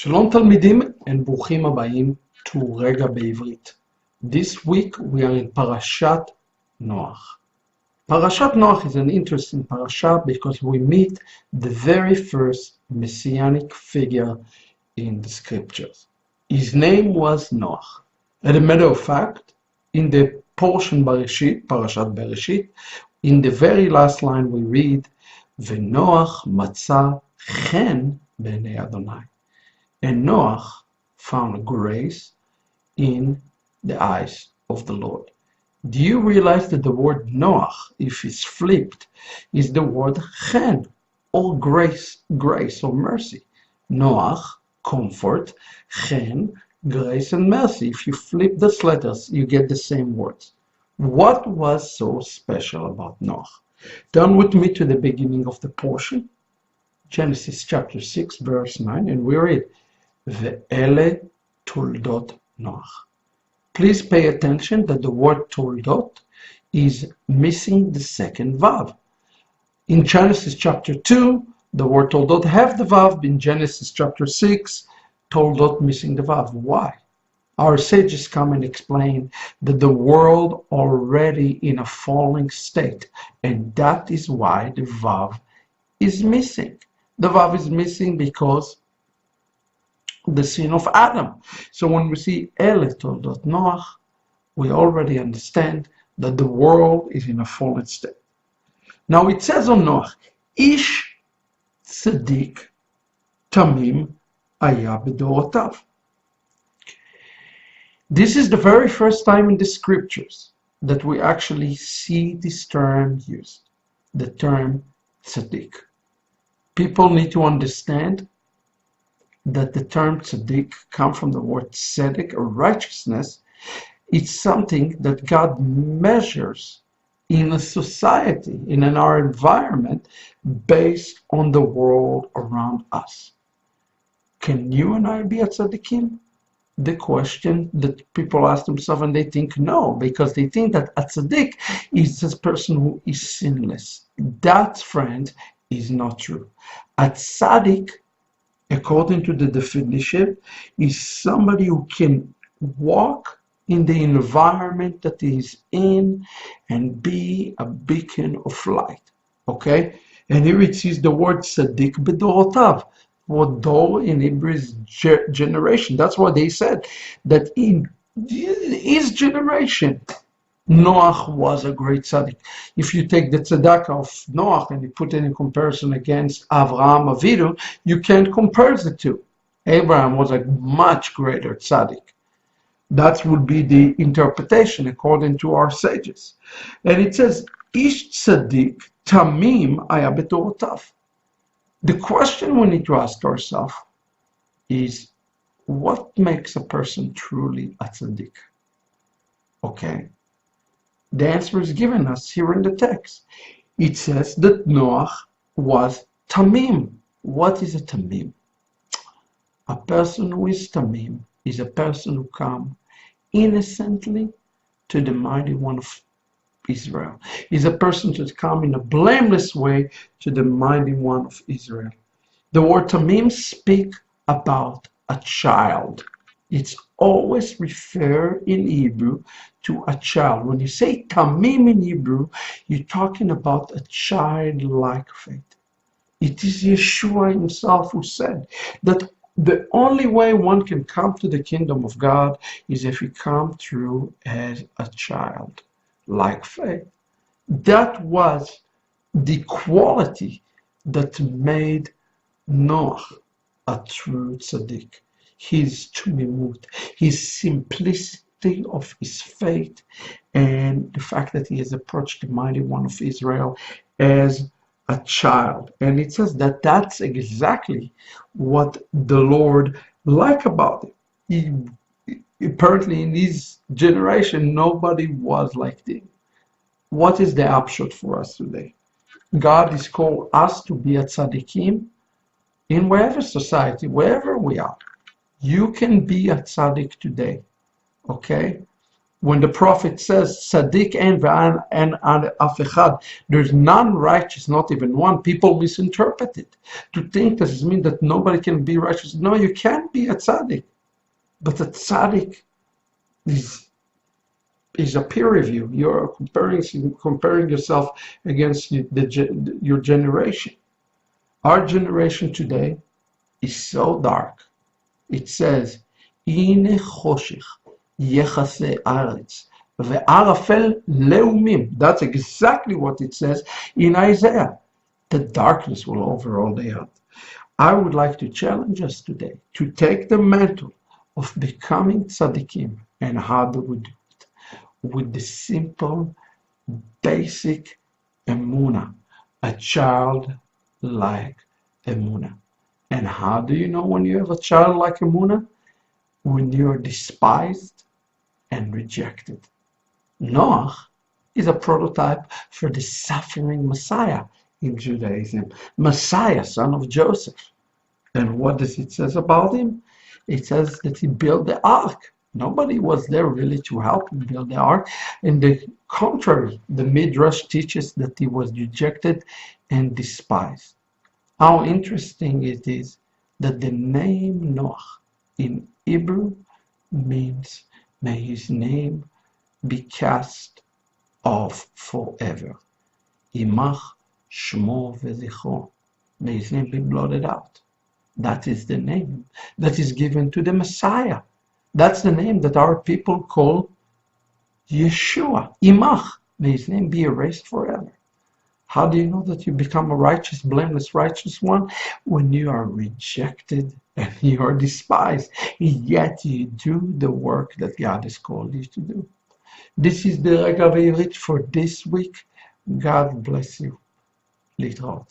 שלום תלמידים and ברוכים הבאים to רגע בעברית. This week we are in Parasjat Noach. Parasjat Noach is an interesting parasha because we meet the very first messianic figure in the scriptures. His name was Noach. As a matter of fact, in the portion Parashat Bereshit, in the very last line we read, ונוח מצא חן בעיני אדוני. And Noach found grace in the eyes of the Lord. Do you realize that the word Noach, if it's flipped, is the word chen, or grace or mercy? Noach, comfort, chen, grace and mercy. If you flip these letters, you get the same words. What was so special about Noach? Turn with me to the beginning of the portion, Genesis chapter 6, verse 9, and we read, Ve'ele toldot Noach. Please pay attention that the word toldot is missing the second vav. In Genesis chapter 2, the word toldot have the vav. In Genesis chapter 6, toldot missing the vav. Why? Our sages come and explain that the world already in a falling state, and that is why the vav is missing. The vav is missing because the sin of Adam. So when we see Ele toldot Noach, we already understand that the world is in a fallen state. Now it says on Noach, Ish tzaddik tamim haya b'dorotav. This is the very first time in the scriptures that we actually see this term used, the term tzaddik. People need to understand that the term tzaddik comes from the word tzedek, or righteousness. It's something that God measures in a society, in our environment, based on the world around us. Can you and I be a tzaddikim? The question that people ask themselves, and they think no, because they think that a tzaddik is this person who is sinless. That, friend, is not true. A tzaddik, according to the definition, is somebody who can walk in the environment that he is in and be a beacon of light. Okay? And here it says the word tzaddik b'dorotav. What dor in Hebrew is generation. That's why they said that in his generation, Noach was a great tzaddik. If you take the tzedakah of Noach and you put it in comparison against Avraham Avinu, you can't compare the two. Abraham was a much greater tzaddik. That would be the interpretation according to our sages. And it says, Ish tzaddik tamim haya b'dorotav. The question we need to ask ourselves is, what makes a person truly a tzaddik? Okay. The answer is given us here in the text. It says that Noach was tamim. What is a tamim? A person who is tamim is a person who comes innocently to the mighty one of Israel. Is a person to come in a blameless way to the mighty one of Israel. The word tamim speaks about a child. It's always referred in Hebrew to a child. When you say tamim in Hebrew, you're talking about a childlike faith. It is Yeshua himself who said that the only way one can come to the kingdom of God is if he comes through as a childlike faith. That was the quality that made Noach a true tzaddik. His tumimut, his simplicity of his faith, and the fact that he has approached the mighty one of Israel as a child. And it says that that's exactly what the Lord liked about it. Apparently in his generation, nobody was like him. What is the upshot for us today? God is called us to be a tzaddikim in whatever society, wherever we are. You can be a tzaddik today, okay? When the prophet says, Sadiq and Afechad, there's none righteous, not even one, people misinterpret it to think does it mean that nobody can be righteous. No, you can be a tzaddik, but a tzaddik is a peer review. You're comparing yourself against your generation. Our generation today is so dark. It says, Ine choshech yechase aretz ve'arafel leumim. That's exactly what it says in Isaiah. The darkness will overall the earth. I would like to challenge us today to take the mantle of becoming tzaddikim. And how do we do it? With the simple, basic emunah, a childlike emunah. And how do you know when you have a childlike emunah? When you are despised and rejected. Noach is a prototype for the suffering Messiah in Judaism. Messiah, son of Joseph. And what does it say about him? It says that he built the ark. Nobody was there really to help him build the ark. And the contrary, the Midrash teaches that he was rejected and despised. How interesting it is that the name Noach in Hebrew means, may his name be cast off forever. Imach Shmo Vezichro. May his name be blotted out. That is the name that is given to the Messiah. That's the name that our people call Yeshua. Imach. May his name be erased forever. How do you know that you become a righteous, blameless, righteous one? When you are rejected and you are despised, yet you do the work that God has called you to do. This is the Rega Ve'Ivrit for this week. God bless you. להתראות.